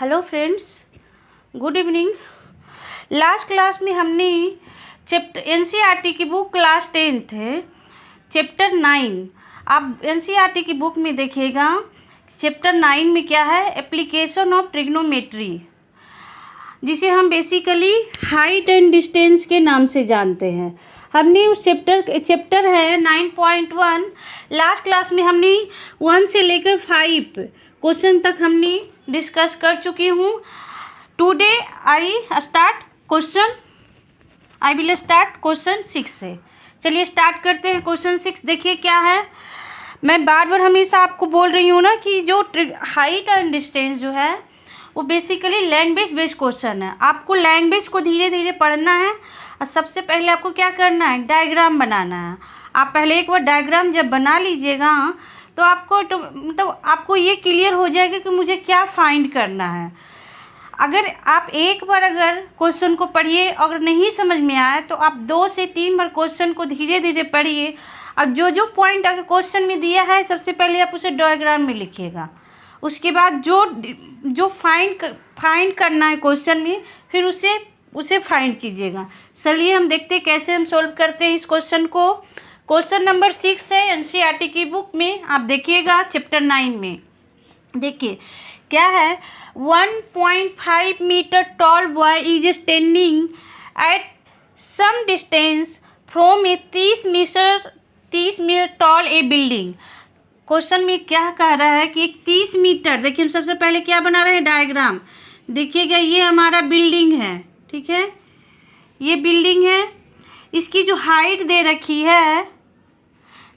Hello friends, good evening. Last class में हमने chapter NCERT की बुक क्लास 10th है, चैप्टर 9। आप एनसीईआरटी की बुक में देखिएगा, चैप्टर 9 में क्या है, एप्लीकेशन ऑफ ट्रिग्नोमेट्री, जिसे हम बेसिकली हाइट एंड डिस्टेंस के नाम से जानते हैं। हमने उस चैप्टर है 9.1। लास्ट क्लास में हमने 1 से लेकर 5 क्वेश्चन तक हमने डिस्कस कर चुकी हूँ। Today I will start question 6 से। चलिए स्टार्ट करते हैं। क्वेश्चन 6 देखिए क्या है। मैं बार बार हमेशा आपको बोल रही हूँ ना कि जो हाइट एंड डिस्टेंस जो है वो बेसिकली लैंड बेस्ड क्वेश्चन है। आपको लैंड बेस को धीरे धीरे पढ़ना है और सबसे पहले आपको क्या करना है, डायग्राम बनाना है। आप पहले एक बार डायग्राम जब बना लीजिएगा तो आपको ये क्लियर हो जाएगा कि मुझे क्या फाइंड करना है। अगर आप एक बार अगर क्वेश्चन को पढ़िए, अगर नहीं समझ में आए तो आप 2 से 3 बार क्वेश्चन को धीरे धीरे पढ़िए। अब जो पॉइंट अगर क्वेश्चन में दिया है सबसे पहले आप उसे डायग्राम में लिखिएगा। उसके बाद जो फाइंड करना है क्वेश्चन में, फिर उसे फाइंड कीजिएगा। चलिए हम देखते हैं कैसे हम सॉल्व करते हैं इस क्वेश्चन को। क्वेश्चन नंबर 6 है एनसीईआरटी की बुक में, आप देखिएगा चैप्टर 9 में। देखिए क्या है, 1.5 metre tall boy is standing at some distance from a 30 metre tall a building. Question में क्या कह रहा है कि 30 मीटर, देखिए हम सबसे पहले क्या बना रहे हैं, डायग्राम। देखिएगा ये हमारा बिल्डिंग है, ठीक है, ये बिल्डिंग है। इसकी जो हाइट दे रखी है,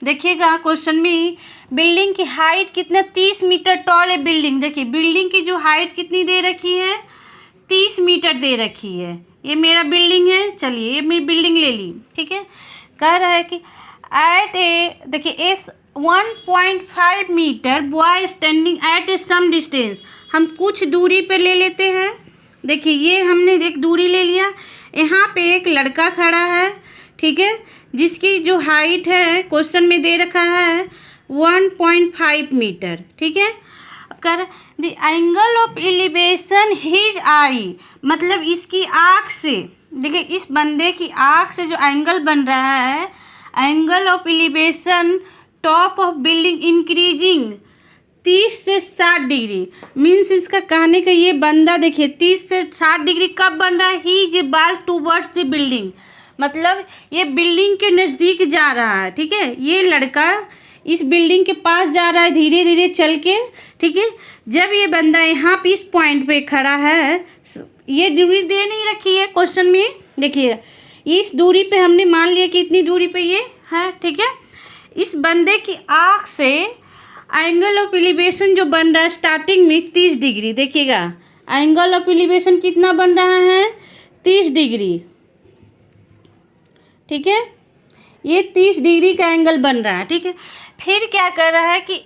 देखिएगा क्वेश्चन में बिल्डिंग की हाइट कितना, 30 मीटर टॉल है बिल्डिंग। देखिए बिल्डिंग की जो हाइट कितनी दे रखी है, 30 मीटर दे रखी है। ये मेरा बिल्डिंग है, चलिए ये मेरी बिल्डिंग ले ली, ठीक है। कह रहा है कि देखिए 1.5 metre boy standing at a some distance. हम कुछ दूरी पे ले लेते हैं। देखिए ये हमने एक दूरी ले लिया। यहाँ पे एक लड़का खड़ा है, ठीक है, जिसकी जो हाइट है क्वेश्चन में दे रखा है 1.5 मीटर, ठीक है। अब कह रहा है the angle of elevation his eye, मतलब इसकी आँख से, देखिए इस बंदे की आँख से जो एंगल बन रहा है, angle of elevation top of building increasing 30 से 60 डिग्री। मीन्स इसका कहने का ये बंदा देखिए 30 से 60 डिग्री कब बन रहा है, ही इज बाल टूवर्ड्स द बिल्डिंग, मतलब ये बिल्डिंग के नज़दीक जा रहा है, ठीक है। ये लड़का इस बिल्डिंग के पास जा रहा है धीरे धीरे चल के, ठीक है। जब ये बंदा यहाँ पे इस पॉइंट पे खड़ा है, ये दूरी दे नहीं रखी है क्वेश्चन में, देखिए इस दूरी पे हमने मान लिया कि इतनी दूरी पे ये है, ठीक है। इस बंदे की आँख से एंगल ऑफ एलिवेशन जो बन रहा है स्टार्टिंग में 30 डिग्री, देखिएगा एंगल ऑफ एलिवेशन कितना बन रहा है, 30 डिग्री, ठीक है। ये 30 डिग्री का एंगल बन रहा है, ठीक है। फिर क्या कर रहा है कि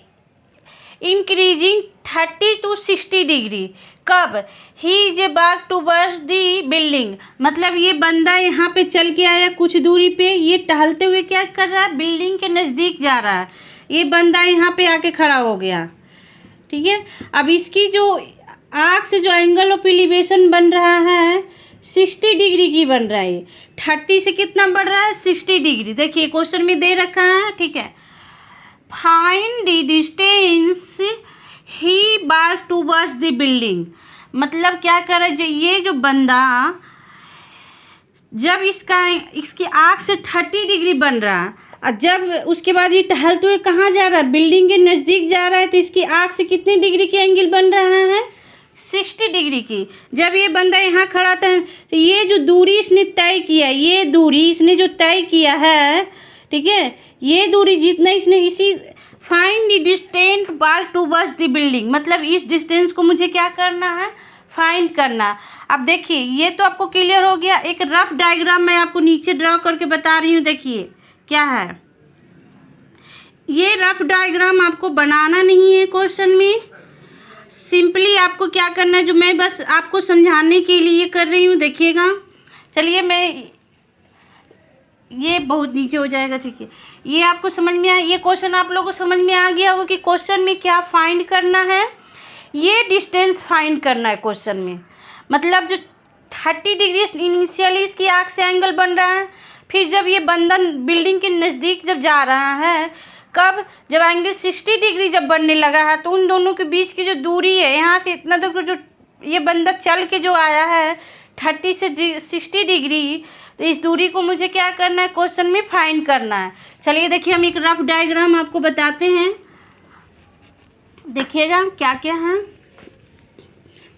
इंक्रीजिंग 30 to 60 डिग्री, कब, he is about towards the building, मतलब ये बंदा यहाँ पे चल के आया कुछ दूरी पे, ये टहलते हुए क्या कर रहा है, बिल्डिंग के नज़दीक जा रहा है। ये बंदा यहाँ पे आके खड़ा हो गया, ठीक है। अब इसकी जो आँख से जो एंगल ऑफ एलिवेशन बन रहा है 60 डिग्री की बन रहा है। 30 से कितना बढ़ रहा है, 60 डिग्री। देखिए क्वेश्चन में दे रखा है, ठीक है। Find the distance he bar towards the building, मतलब क्या कर रहा है, ये जो बंदा जब इसकी आँख से 30 डिग्री बन रहा है और जब उसके बाद ये टहलते हुए कहाँ जा रहा है, बिल्डिंग के नज़दीक जा रहा है, तो इसकी आँख से कितने डिग्री की एंगल बन रहा है, 60 डिग्री की। जब ये बंदा यहाँ खड़ा था तो ये जो दूरी इसने तय किया, ये दूरी इसने जो तय किया है, ठीक है, ये दूरी जितना इसने इसी फाइंड द डिस्टेंस बाल टूवर्ड्स द बिल्डिंग, मतलब इस डिस्टेंस को मुझे क्या करना है, फाइंड करना। अब देखिए ये तो आपको क्लियर हो गया। एक रफ डायग्राम मैं आपको नीचे ड्रॉ करके बता रही हूँ, देखिए क्या है। ये रफ डायग्राम आपको बनाना नहीं है क्वेश्चन में, सिंपली आपको क्या करना है, जो मैं बस आपको समझाने के लिए कर रही हूँ, देखिएगा। चलिए मैं ये बहुत नीचे हो जाएगा, ठीक है। ये आपको समझ में आया, ये क्वेश्चन आप लोगों को समझ में आ गया होगा कि क्वेश्चन में क्या फाइंड करना है। ये डिस्टेंस फाइंड करना है क्वेश्चन में। मतलब जो 30 डिग्री इनिशियली इसकी आँख से एंगल बन रहा है, फिर जब ये बंधन बिल्डिंग के नज़दीक जब जा रहा है, कब, जब एंगल 60 डिग्री जब बनने लगा है, तो उन दोनों के बीच की जो दूरी है, यहाँ से इतना तक जो ये बंदा चल के जो आया है 30 से 60 डिग्री, तो इस दूरी को मुझे क्या करना है क्वेश्चन में फाइंड करना है। चलिए देखिए हम एक रफ डायग्राम आपको बताते हैं, देखिएगा क्या क्या है।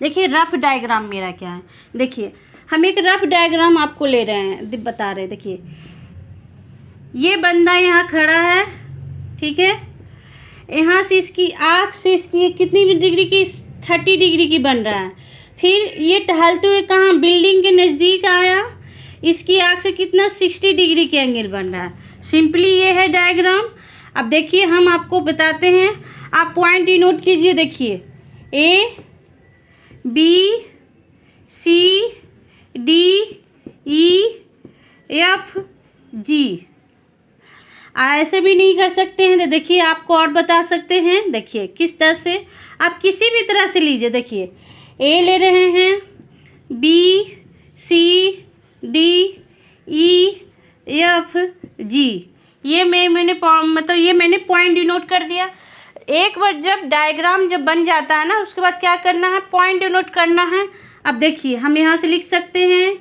देखिए रफ डायग्राम मेरा क्या है, देखिए हम एक रफ डायग्राम आपको ले रहे हैं, बता रहे हैं। देखिए ये बंदा यहाँ खड़ा है, ठीक है, यहाँ से इसकी आँख से इसकी कितनी डिग्री की, 30 डिग्री की बन रहा है। फिर ये टहलते हुए कहाँ, बिल्डिंग के नज़दीक आया, इसकी आँख से कितना, 60 डिग्री के एंगल बन रहा है। सिंपली ये है डायग्राम। अब देखिए हम आपको बताते हैं, आप पॉइंट डिनोट कीजिए। देखिए A B C D E F G, ऐसे भी नहीं कर सकते हैं तो देखिए आपको और बता सकते हैं। देखिए किस तरह से, आप किसी भी तरह से लीजिए। देखिए ए ले रहे हैं, B C D E F G, ये मैंने मतलब ये मैंने पॉइंट डिनोट कर दिया। एक बार जब डायग्राम जब बन जाता है ना, उसके बाद क्या करना है, पॉइंट डिनोट करना है। अब देखिए हम यहाँ से लिख सकते हैं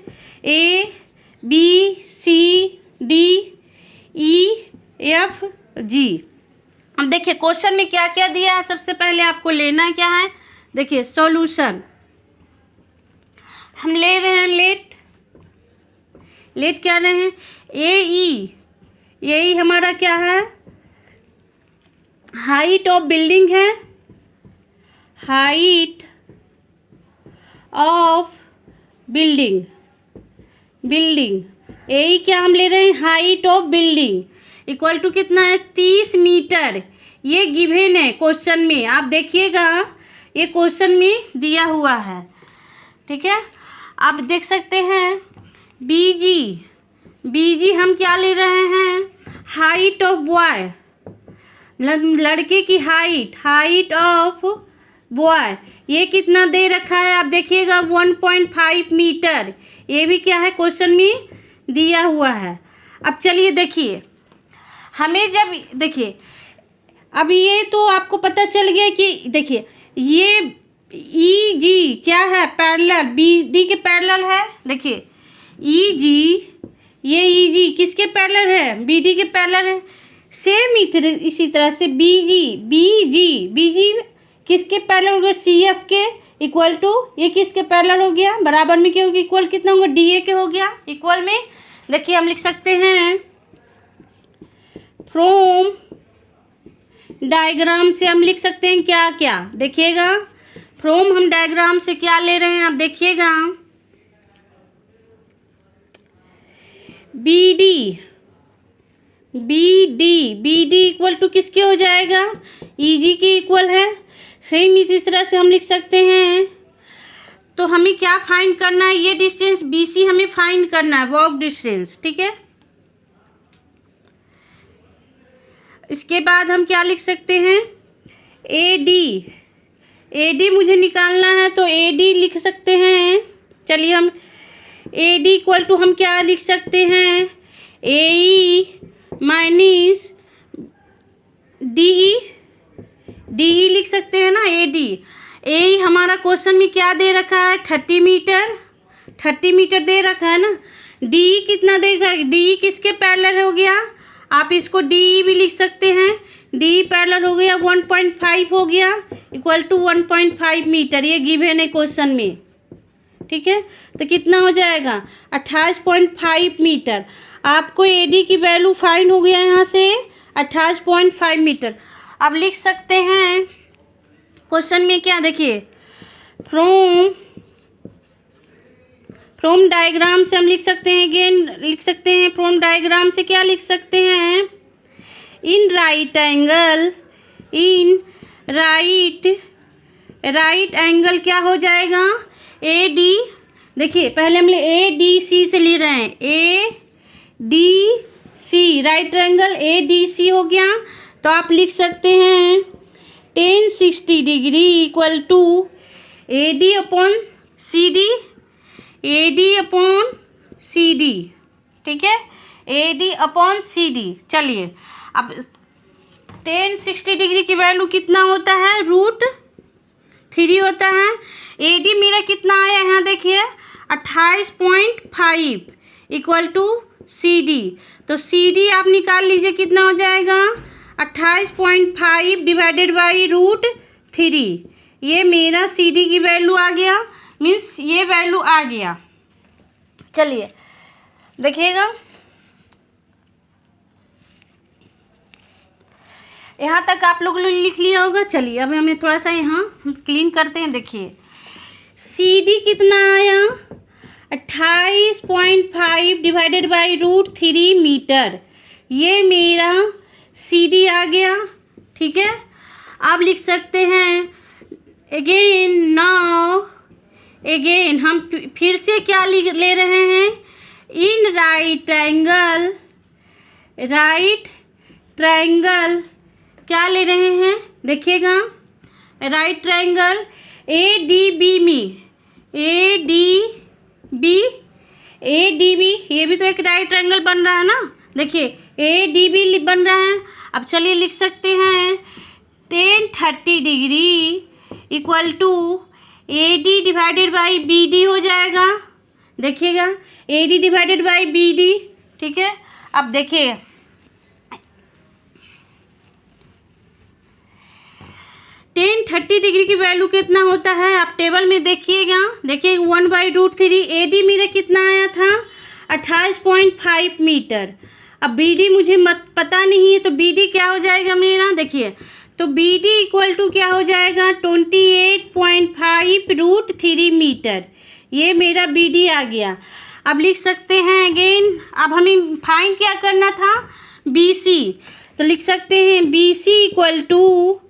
A B C D E F G. अब देखिए क्वेश्चन में क्या क्या दिया है, सबसे पहले आपको लेना क्या है। देखिए सॉल्यूशन हम ले रहे हैं, लेट क्या रहे हैं, ए हमारा क्या है, हाइट ऑफ बिल्डिंग है, हाइट ऑफ बिल्डिंग ए क्या हम ले रहे हैं, height of building equal to कितना है, 30 मीटर। ये गिवन है क्वेश्चन में, आप देखिएगा ये क्वेश्चन में दिया हुआ है, ठीक है। आप देख सकते हैं बीजी हम क्या ले रहे हैं, हाइट ऑफ बॉय, लड़के की हाइट ऑफ बॉय, ये कितना दे रखा है, आप देखिएगा 1.5 मीटर। ये भी क्या है क्वेश्चन में दिया हुआ है। अब चलिए देखिए हमें जब, देखिए अब ये तो आपको पता चल गया कि देखिए ये ई जी क्या है, पैरेलल बी डी के पैरेलल है। देखिए ई जी, ये ई जी किसके पैरेलल है, बी डी के पैरेलल है। सेम इसी तरह से बी जी किसके पैरेलल हो गया, सी एफ के इक्वल टू, ये किसके पैरेलल हो गया, बराबर में क्या होगा, इक्वल कितना होगा, डी ए के हो गया इक्वल में। देखिए हम लिख सकते हैं फ्रॉम डायग्राम से हम लिख सकते हैं क्या क्या, देखिएगा फ्रॉम हम डायग्राम से क्या ले रहे हैं, आप देखिएगा बी डी इक्वल टू किसके हो जाएगा, ई जी के इक्वल है। सेम इसी तरह से हम लिख सकते हैं। तो हमें क्या फाइंड करना है, ये डिस्टेंस बी सी हमें फाइंड करना है, वॉक डिस्टेंस, ठीक है। इसके बाद हम क्या लिख सकते हैं, ए डी मुझे निकालना है, तो ए डी लिख सकते हैं। चलिए हम ए डी इक्वल टू हम क्या लिख सकते हैं, ए ई माइनस डी ई लिख सकते हैं ना, ए ई हमारा क्वेश्चन में क्या दे रखा है, 30 मीटर दे रखा है ना। डी कितना दे रखा है, डी किसके पैरेलल हो गया, आप इसको डी भी लिख सकते हैं, डी पैरेलल हो गया 1.5 हो गया इक्वल टू 1.5 मीटर, ये गिवन है क्वेश्चन में, ठीक है। तो कितना हो जाएगा 28.5 मीटर। आपको एडी की वैल्यू फाइंड हो गया यहाँ से 28.5 मीटर। अब लिख सकते हैं क्वेश्चन में क्या, देखिए फ्रॉम डायग्राम से हम लिख सकते हैं, अगेन लिख सकते हैं फ्रॉम डायग्राम से क्या लिख सकते हैं, इन राइट एंगल क्या हो जाएगा, ए डी। देखिए पहले हम ए डी सी से ले रहे हैं, A D C right angle A D C हो गया। तो आप लिख सकते हैं tan 60 degree equal to AD upon CD, AD upon CD, ठीक है, AD अपॉन CD। चलिए अब tan 60 डिग्री की वैल्यू कितना होता है, √3 होता है। AD मेरा कितना आया यहाँ देखिए 28.5 इक्वल टू CD, तो CD आप निकाल लीजिए कितना हो जाएगा 28.5 डिवाइडेड बाई √3। ये मेरा CD की वैल्यू आ गया, मीन्स ये वैल्यू आ गया। चलिए देखिएगा यहाँ तक आप लोगों ने लिख लिया होगा। चलिए अब हमें थोड़ा सा यहाँ क्लीन करते हैं। देखिए CD कितना आया 28.5 डिवाइडेड बाई √3 मीटर, ये मेरा CD आ गया, ठीक है। आप लिख सकते हैं अगेन हम फिर से क्या ले रहे हैं, इन राइट ट्रायंगल क्या ले रहे हैं, देखिएगा राइट ट्रायंगल ADB में ADB ये भी तो एक राइट ट्रायंगल बन रहा है ना, देखिए ADB बन रहा है। अब चलिए लिख सकते हैं tan 30 degree equal to AD divided by BD हो जाएगा, देखिएगा AD डिवाइडेड बाई BD, ठीक है। अब देखिए tan 30 डिग्री की वैल्यू कितना होता है, आप टेबल में देखिएगा, देखिए 1/√3। AD मेरा कितना आया था 28.5 मीटर। अब BD मुझे पता नहीं है, तो BD क्या हो जाएगा मेरा, देखिए तो BD इक्वल टू क्या हो जाएगा 28.5 √3 मीटर, ये मेरा BD आ गया। अब लिख सकते हैं अगेन, अब हमें फाइंड क्या करना था BC, तो लिख सकते हैं BC इक्वल टू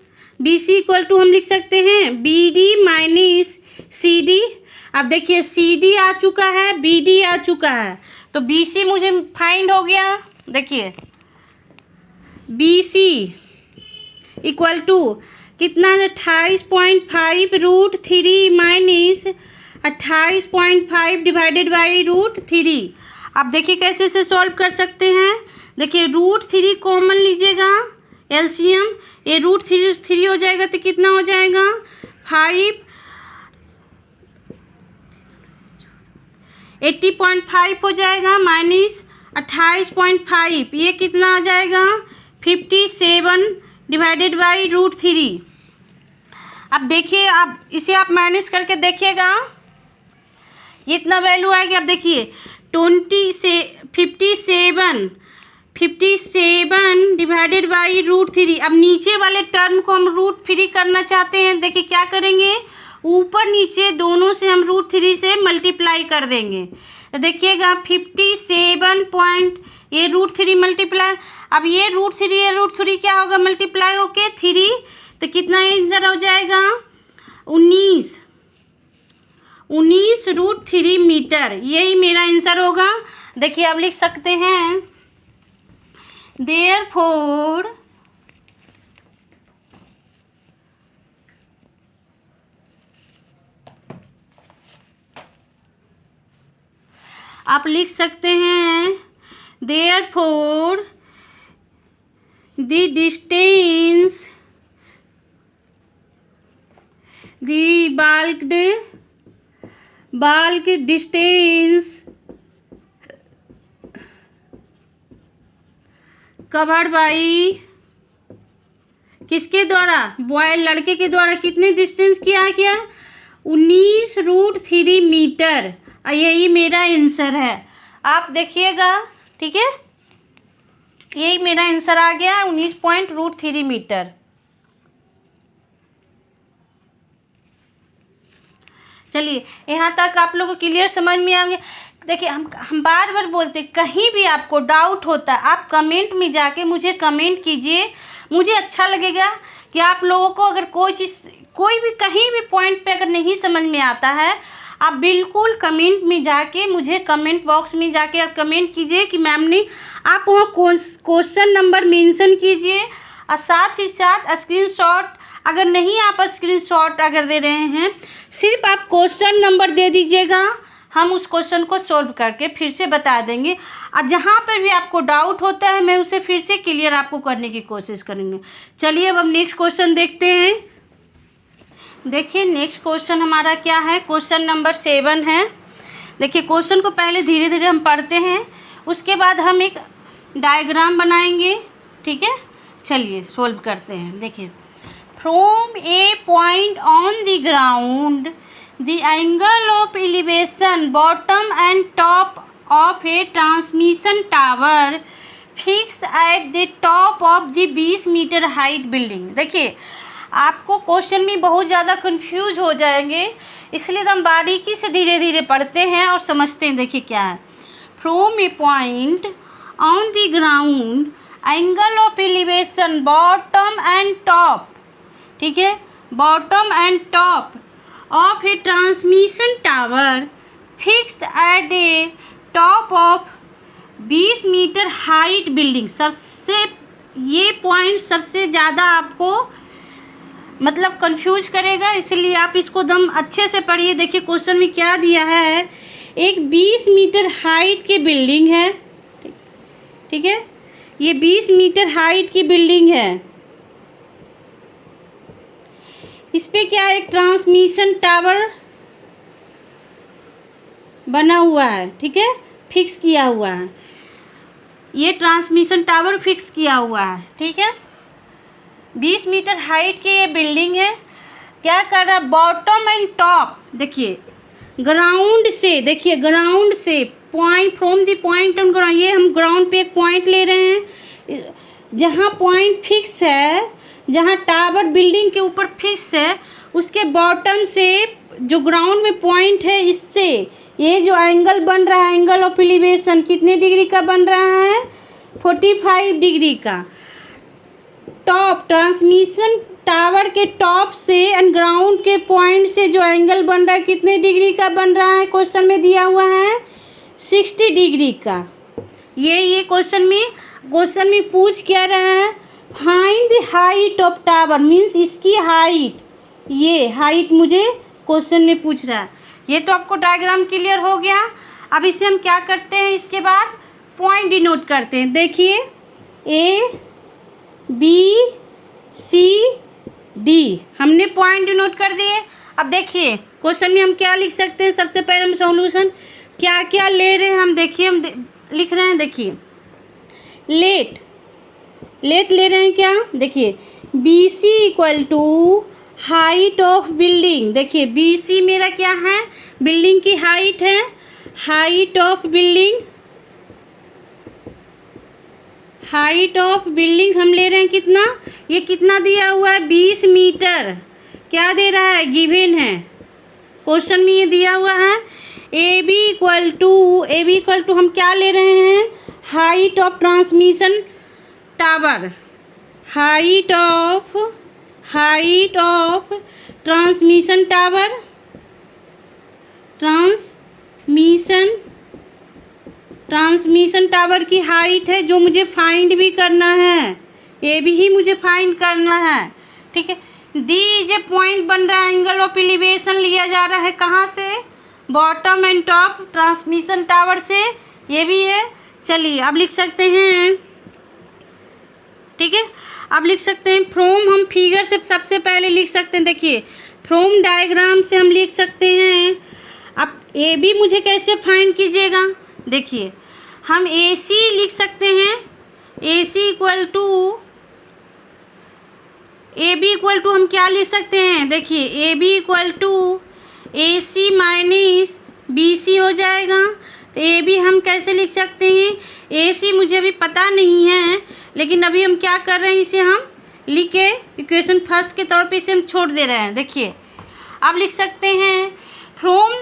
हम लिख सकते हैं BD माइनस CD। अब देखिए CD आ चुका है, BD आ चुका है, तो BC मुझे फाइंड हो गया। देखिए BC इक्वल टू कितना 28.5 √3 माइनस 28.5 डिवाइडेड बाई √3। अब देखिए कैसे से सॉल्व कर सकते हैं, देखिए √3 कॉमन लीजिएगा एलसीएम, ये √3 हो जाएगा तो कितना हो जाएगा 80.5 हो जाएगा माइनस 28.5, ये कितना आ जाएगा 57 डिवाइडेड बाई √3। अब देखिए अब इसे आप माइनस करके देखिएगा ये इतना वैल्यू आएगी। अब देखिए 57 डिवाइडेड बाई √3। अब नीचे वाले टर्म को हम √3 करना चाहते हैं, देखिए क्या करेंगे ऊपर नीचे दोनों से हम √3 से मल्टीप्लाई कर देंगे, तो देखिएगा 57 पॉइंट ये √3 मल्टीप्लाई, अब ये √3 क्या होगा मल्टीप्लाई होके 3, तो कितना आंसर हो जाएगा 19 √3 मीटर, यही मेरा आंसर होगा। देखिए अब लिख सकते हैं देयरफॉर आप लिख सकते हैं therefore the distance the bulk distance covered by किसके द्वारा, बॉय लड़के के द्वारा कितने डिस्टेंस किया गया 19 √3 मीटर, यही मेरा आंसर है। आप देखिएगा ठीक है, यही मेरा आंसर आ गया 19.√3 मीटर। चलिए यहाँ तक आप लोगों को क्लियर समझ में आएंगे। देखिए हम बार बार बोलते, कहीं भी आपको डाउट होता है आप कमेंट में जाके मुझे कमेंट कीजिए, मुझे अच्छा लगेगा कि आप लोगों को अगर कोई चीज़ कोई भी कहीं भी पॉइंट पे अगर नहीं समझ में आता है, आप बिल्कुल कमेंट में जाके मुझे कमेंट बॉक्स में जाके आप कमेंट कीजिए कि मैम ने आप वहाँ क्वेश्चन नंबर मेंशन कीजिए और साथ ही साथ स्क्रीनशॉट अगर नहीं आप स्क्रीनशॉट अगर दे रहे हैं, सिर्फ आप क्वेश्चन नंबर दे दीजिएगा, हम उस क्वेश्चन को सॉल्व करके फिर से बता देंगे। और जहाँ पर भी आपको डाउट होता है मैं उसे फिर से क्लियर आपको करने की कोशिश करेंगे। चलिए अब हम नेक्स्ट क्वेश्चन देखते हैं। देखिए नेक्स्ट क्वेश्चन हमारा क्या है, क्वेश्चन नंबर 7 है। देखिए क्वेश्चन को पहले धीरे धीरे हम पढ़ते हैं, उसके बाद हम एक डायग्राम बनाएंगे, ठीक है। चलिए सॉल्व करते हैं। देखिए, from a point on the ground the angle of elevation bottom and top of a transmission tower fix at the top of the 20 metre height building. देखिए आपको क्वेश्चन में बहुत ज़्यादा कंफ्यूज हो जाएंगे, इसलिए तो हम बारीकी से धीरे धीरे पढ़ते हैं और समझते हैं। देखिए क्या है, from a point on the ground angle of elevation bottom and top, ठीक है, bottom and top of a transmission tower fixed at a top of 20 metre height building. सबसे ये पॉइंट सबसे ज़्यादा आपको मतलब कंफ्यूज करेगा, इसलिए आप इसको दम अच्छे से पढ़िए। देखिए क्वेश्चन में क्या दिया है, एक 20 मीटर हाइट की बिल्डिंग है, ठीक है, ये 20 मीटर हाइट की बिल्डिंग है। इस पे क्या एक ट्रांसमिशन टावर बना हुआ है, ठीक है, फिक्स किया हुआ है, ये ट्रांसमिशन टावर फिक्स किया हुआ है, ठीक है। 20 मीटर हाइट की ये बिल्डिंग है। क्या कर रहा है, बॉटम एंड टॉप, देखिए ग्राउंड से, देखिए ग्राउंड से point, from the point on ground, ये हम ग्राउंड पे एक पॉइंट ले रहे हैं, जहाँ पॉइंट फिक्स है, जहाँ टावर बिल्डिंग के ऊपर फिक्स है, उसके बॉटम से जो ग्राउंड में पॉइंट है, इससे ये जो एंगल बन रहा है, एंगल ऑफ एलिवेशन कितने डिग्री का बन रहा है, 45 डिग्री का। टॉप, ट्रांसमिशन टावर के टॉप से एंड ग्राउंड के पॉइंट से जो एंगल बन रहा है कितने डिग्री का बन रहा है, क्वेश्चन में दिया हुआ है 60 डिग्री का। ये क्वेश्चन में पूछ क्या रहा है, find the height of tower, means इसकी हाइट, ये हाइट मुझे क्वेश्चन में पूछ रहा है। ये तो आपको डायग्राम क्लियर हो गया। अब इसे हम क्या करते हैं, इसके बाद पॉइंट डिनोट करते हैं। देखिए ए बी सी डी हमने पॉइंट डिनोट कर दिए। अब देखिए क्वेश्चन में हम क्या लिख सकते हैं, सबसे पहले हम सॉल्यूशन क्या क्या ले रहे हैं हम, देखिए हम लिख रहे हैं, देखिए लेट ले रहे हैं क्या, देखिए B C equal to height of building. देखिए बी सी मेरा क्या है, बिल्डिंग की हाइट है, हाइट ऑफ बिल्डिंग हम ले रहे हैं कितना, ये कितना दिया हुआ है 20 मीटर, क्या दे रहा है, गिवन है, क्वेश्चन में ये दिया हुआ है। ए बी इक्वल टू हम क्या ले रहे हैं, height of transmission tower, height of transmission tower की हाइट है, जो मुझे फाइंड भी करना है, ये भी ही मुझे फाइंड करना है, ठीक है। डी जे पॉइंट बन रहा है, एंगल ऑफ एलिवेशन लिया जा रहा है कहाँ से, bottom and top transmission tower से, ये भी है। चलिए अब लिख सकते हैं, ठीक है, अब लिख सकते हैं फ्रॉम, हम फिगर से सबसे पहले लिख सकते हैं। देखिए फ्रॉम डायग्राम से हम लिख सकते हैं। अब ए बी मुझे कैसे फाइंड कीजिएगा, देखिए हम ए सी लिख सकते हैं, A C equal to A B equal to हम क्या लिख सकते हैं, देखिए A B equal to A C minus B C हो जाएगा। तो ए बी हम कैसे लिख सकते हैं, ए सी मुझे अभी पता नहीं है, लेकिन अभी हम क्या कर रहे हैं, इसे हम लिख के इक्वेशन फर्स्ट के तौर पे इसे हम छोड़ दे रहे हैं। देखिए अब लिख सकते हैं फ्रॉम,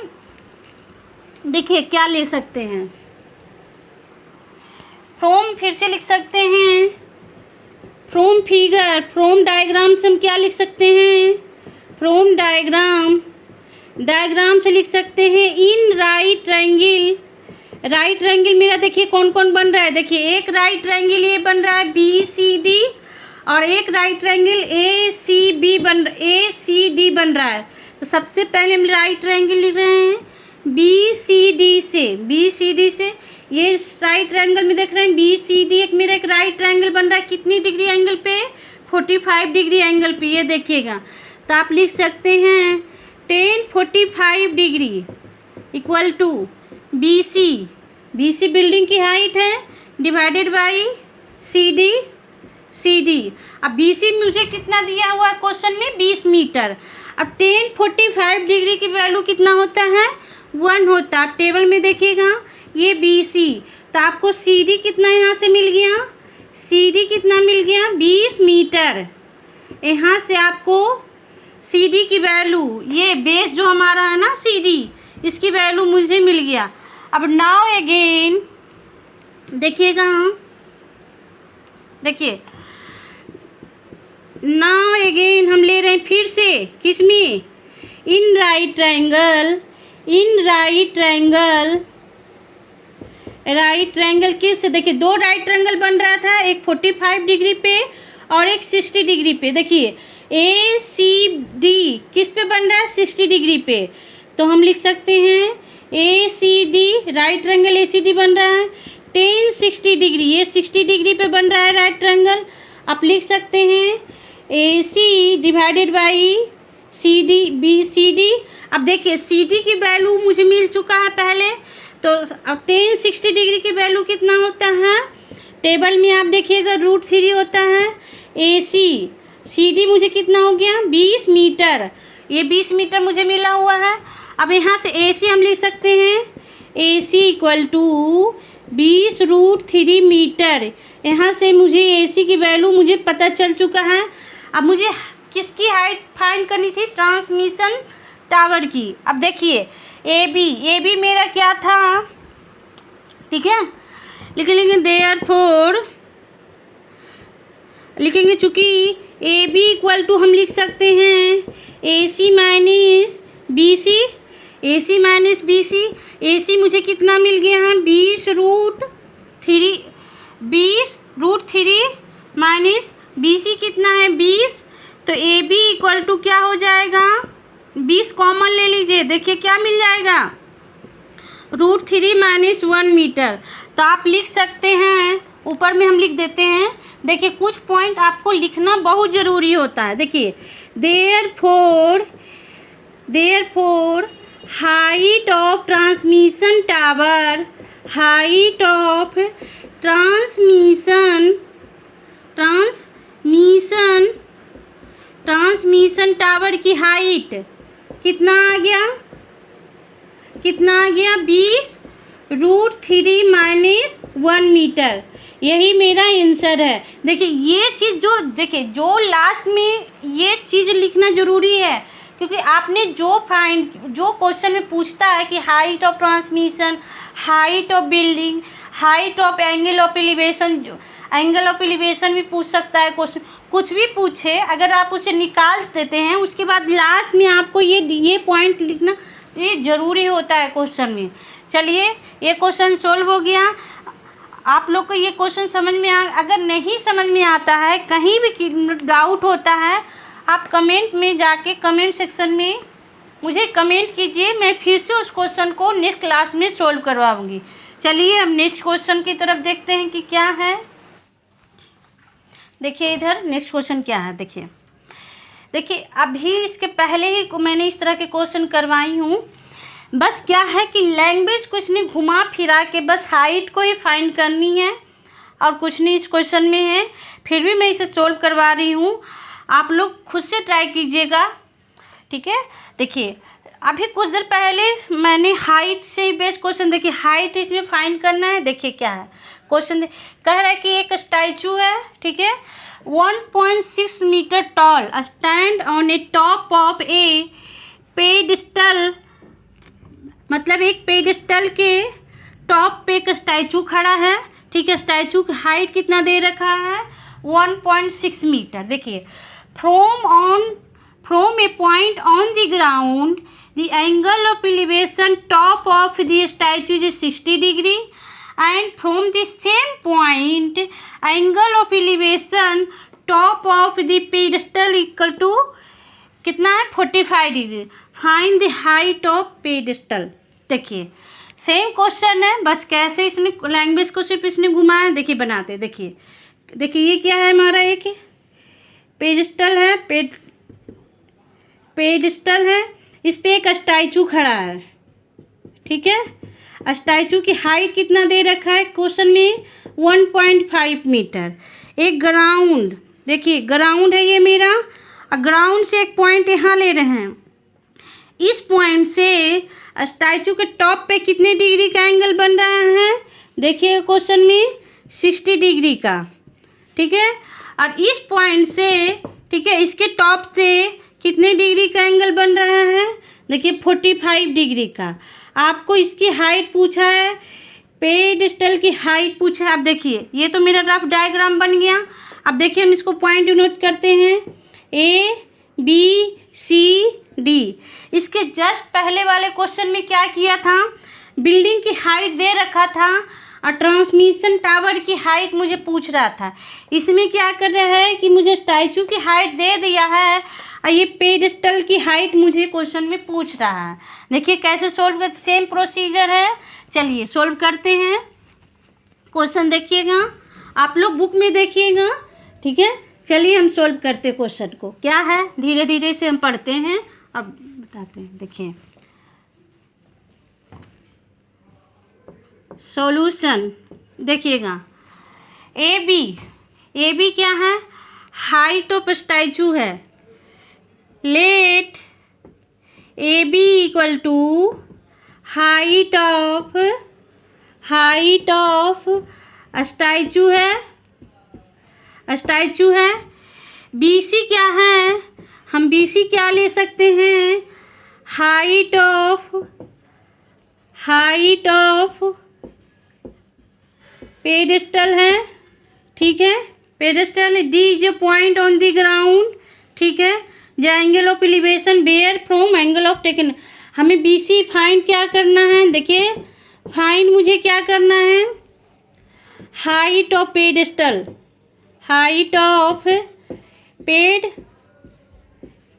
देखिए क्या ले सकते हैं, फ्रॉम फिर से लिख सकते हैं, फ्रॉम फिगर, फ्रॉम डायग्राम से हम क्या लिख सकते हैं, फ्रॉम डायग्राम से लिख सकते हैं इन राइट ट्रायंगल मेरा देखिए कौन कौन बन रहा है, देखिए एक राइट ट्रायंगल ये बन रहा है बी सी डी, और एक right triangle A C D बन रहा है। तो सबसे पहले हम राइट ट्रायंगल लिख रहे हैं बी सी डी से ये राइट ट्रायंगल में देख रहे हैं बी सी डी, एक मेरा एक राइट ट्रायंगल बन रहा है कितनी डिग्री एंगल पे, 45 डिग्री एंगल पे। ये देखिएगा, तो आप लिख सकते हैं tan 45 degree equal to B C building की हाइट है डिवाइडेड बाई सी डी। अब बी सी मुझे कितना दिया हुआ है क्वेश्चन में, 20 मीटर। अब tan 45 डिग्री की वैल्यू कितना होता है, 1 होता है। आप टेबल में देखिएगा ये बी सी, तो आपको सी डी कितना यहाँ से मिल गया, सी डी कितना मिल गया, 20 मीटर। यहाँ से आपको सी डी की वैल्यू, ये बेस जो हमारा है ना सी डी, इसकी वैल्यू मुझे मिल गया। अब नाउ अगेन देखिएगा, देखिए नाउ अगेन हम ले रहे हैं फिर से किसमें, इन राइट ट्रायंगल किससे, देखिए दो राइट ट्रायंगल बन रहा था, एक 45 डिग्री पे और एक 60 डिग्री पे। देखिए ए सी डी किस पे बन रहा है, 60 डिग्री पे। तो हम लिख सकते हैं A C D, right triangle A C D बन रहा है tan 60 डिग्री, ये 60 डिग्री पे बन रहा है राइट ट्रायंगल। आप लिख सकते हैं A C divided by C D, B C D. अब देखिए सी डी की वैल्यू मुझे मिल चुका है पहले, तो अब tan 60 डिग्री की वैल्यू कितना होता है, टेबल में आप देखिएगा √3 होता है। ए सी डी मुझे कितना हो गया, 20 मीटर, ये 20 मीटर मुझे मिला हुआ है। अब यहाँ से ए सी हम लिख सकते हैं A C equal to 20√3 metre. यहाँ से मुझे ए सी की वैल्यू मुझे पता चल चुका है। अब मुझे किसकी हाइट फाइंड करनी थी, ट्रांसमिशन टावर की। अब देखिए ए बी मेरा क्या था, ठीक है, लिखेंगे देयरफॉर, लिखेंगे चूँकि ए बी इक्वल टू हम लिख सकते हैं A C minus B C, A C minus B सी। ए सी मुझे कितना मिल गया है, 20√3 माइनस बी सी कितना है 20। तो ए बी इक्वल टू क्या हो जाएगा, 20 कॉमन ले लीजिए, देखिए क्या मिल जाएगा, √3 माइनस 1 मीटर। तो आप लिख सकते हैं, ऊपर में हम लिख देते हैं। देखिए कुछ पॉइंट आपको लिखना बहुत ज़रूरी होता है। देखिए therefore height of transmission tower, height of transmission tower की हाइट कितना आ गया, 20√3 माइनस 1 मीटर। यही मेरा आंसर है। देखिए ये चीज़ जो लास्ट में ये चीज़ लिखना ज़रूरी है, क्योंकि आपने जो क्वेश्चन में पूछता है कि height of transmission, height of building, height of angle of elevation भी पूछ सकता है क्वेश्चन, कुछ भी पूछे, अगर आप उसे निकाल देते हैं उसके बाद लास्ट में आपको ये पॉइंट लिखना ये ज़रूरी होता है क्वेश्चन में। चलिए ये क्वेश्चन सोल्व हो गया। आप लोग को ये क्वेश्चन समझ में अगर नहीं समझ में आता है, कहीं भी डाउट होता है, आप कमेंट में जाके कमेंट सेक्शन में मुझे कमेंट कीजिए, मैं फिर से उस क्वेश्चन को नेक्स्ट क्लास में सोल्व करवाऊंगी। चलिए हम नेक्स्ट क्वेश्चन की तरफ देखते हैं कि क्या है। देखिए इधर नेक्स्ट क्वेश्चन क्या है। देखिए अभी इसके पहले ही मैंने इस तरह के क्वेश्चन करवाई हूँ। बस क्या है कि लैंग्वेज कुछ नहीं, घुमा फिरा के बस हाइट को ही फाइंड करनी है और कुछ नहीं इस क्वेश्चन में है। फिर भी मैं इसे सोल्व करवा रही हूँ, आप लोग खुद से ट्राई कीजिएगा, ठीक है। देखिए अभी कुछ देर पहले मैंने हाइट से ही बेस्ड क्वेश्चन, देखिए हाइट इसमें फाइंड करना है। देखिए क्या है क्वेश्चन, कह रहा है कि एक स्टैचू है, ठीक है, 1.6 metre tall, stand on a top of a pedestal, मतलब एक पेडिस्टल के टॉप पे एक स्टैचू खड़ा है, ठीक है। स्टैचू की हाइट कितना दे रखा है, 1.6 मीटर। देखिए from a point on the ground the angle of elevation top of the statue is 60 degree and from the same point angle of elevation top of the pedestal equal to कितना है 45 degree. Find the height of pedestal. देखिए same question है, बस कैसे इसने language को सिर्फ इसने घुमाया। देखिए बनाते, देखिए देखिए ये क्या है हमारा, एक पेडिस्टल है, पेडिस्टल है, इस पे एक स्टैचू खड़ा है, ठीक है। स्टैचू की हाइट कितना दे रखा है क्वेश्चन में 1.5 मीटर। एक ग्राउंड, देखिए ग्राउंड है ये मेरा, ग्राउंड से एक पॉइंट यहाँ ले रहे हैं, इस पॉइंट से स्टैचू के टॉप पे कितने डिग्री का एंगल बन रहा है, देखिए क्वेश्चन में 60 डिग्री का, ठीक है। और इस पॉइंट से, ठीक है, इसके टॉप से कितने डिग्री का एंगल बन रहा है, देखिए 45 डिग्री का। आपको इसकी हाइट पूछा है, पेडिस्टल की हाइट पूछा है। आप देखिए ये तो मेरा रफ डायग्राम बन गया। अब देखिए हम इसको पॉइंट नोट करते हैं, A B C D। इसके जस्ट पहले वाले क्वेश्चन में क्या किया था, बिल्डिंग की हाइट दे रखा था और ट्रांसमिशन टावर की हाइट मुझे पूछ रहा था। इसमें क्या कर रहा है कि मुझे स्टैचू की हाइट दे दिया है और ये पेडिस्टल की हाइट मुझे क्वेश्चन में पूछ रहा है। देखिए कैसे सोल्व कर, सेम प्रोसीजर है। चलिए सोल्व करते हैं। क्वेश्चन देखिएगा, आप लोग बुक में देखिएगा, ठीक है। चलिए हम सोल्व करते क्वेश्चन को, क्या है धीरे धीरे से हम पढ़ते हैं और बताते हैं। देखिए सॉल्यूशन देखिएगा, ए बी क्या है, हाइट ऑफ स्टैचू है। Let A B equal to height of statue है। बी सी क्या है, हम बी सी क्या ले सकते हैं, हाइट ऑफ पेडिस्टल है, ठीक है। Pedestal, D is a point on the ground, ठीक है। The angle of elevation bear from angle of taken. हमें बी सी फाइंड क्या करना है, देखिए फाइंड मुझे क्या करना है, height of pedestal, height of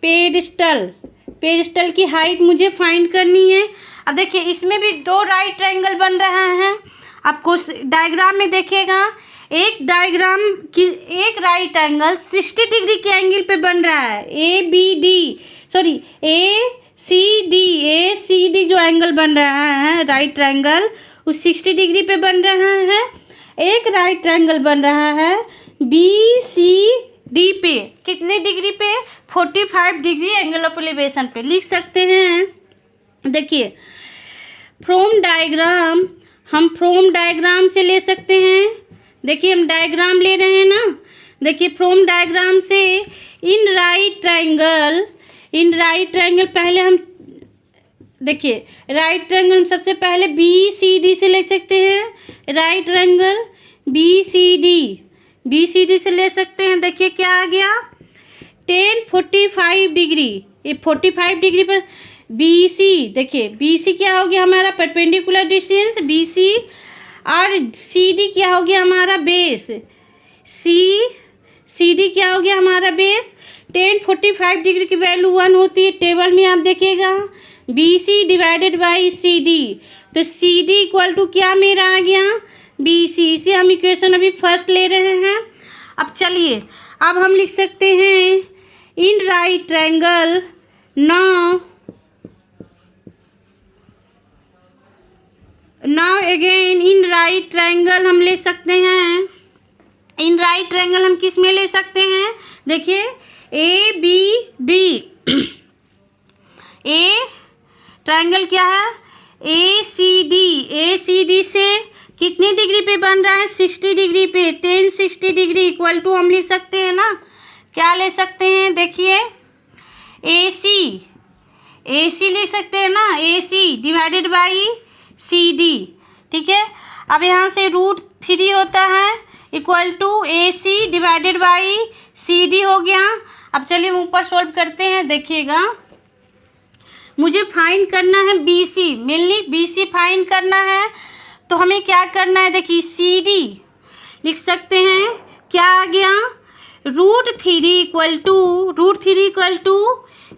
pedestal की हाइट मुझे फाइंड करनी है। अब देखिए इसमें भी दो राइट ट्रायंगल बन रहा है। आपको डायग्राम में देखिएगा, एक राइट एंगल 60 डिग्री के एंगल पे बन रहा है, ए सी डी जो एंगल बन रहा है राइट ट्रायंगल, उस 60 डिग्री पे बन रहा है। एक राइट ट्रायंगल बन रहा है बी सी डी पे, कितने डिग्री पे, 45 डिग्री एंगल ऑफ एलिवेशन पे। लिख सकते हैं, देखिए फ्रॉम डायग्राम से ले सकते हैं। देखिए हम डायग्राम ले रहे हैं ना, देखिए फ्रॉम डायग्राम से इन राइट ट्रायंगल पहले हम देखिए राइट ट्रायंगल हम सबसे पहले बी सी डी से ले सकते हैं। Right triangle B C D से ले सकते हैं। देखिए क्या आ गया, 45 डिग्री, ये 45 डिग्री पर बी सी, देखिए बी सी क्या हो गया हमारा परपेंडिकुलर डिस्टेंस बी सी, और सी डी क्या हो गया हमारा बेस, सी डी क्या हो गया हमारा बेस। 45 डिग्री की वैल्यू 1 होती है, टेबल में आप देखिएगा B C divided by C D, तो सी डी इक्वल टू क्या मेरा आ गया बी सी। इसे हम इक्वेशन अभी फर्स्ट ले रहे हैं। अब चलिए अब हम लिख सकते हैं in right triangle, now again in right triangle हम ले सकते हैं। इन राइट ट्रायंगल हम किस में ले सकते हैं, देखिए A B D, A triangle क्या है ए सी डी से कितने डिग्री पे बन रहा है 60 डिग्री पे, 1060 डिग्री इक्वल टू हम लिख सकते हैं ना, क्या ले सकते हैं, देखिए ए सी लिख सकते हैं ना, A C divided by C D, ठीक है। अब यहाँ से √3 होता है equal to A C divided by C D हो गया। अब चलिए हम ऊपर सॉल्व करते हैं। देखिएगा मुझे फाइंड करना है B C, mainly B C find करना है, तो हमें क्या करना है, देखिए सी डी लिख सकते हैं, क्या आ गया √3 =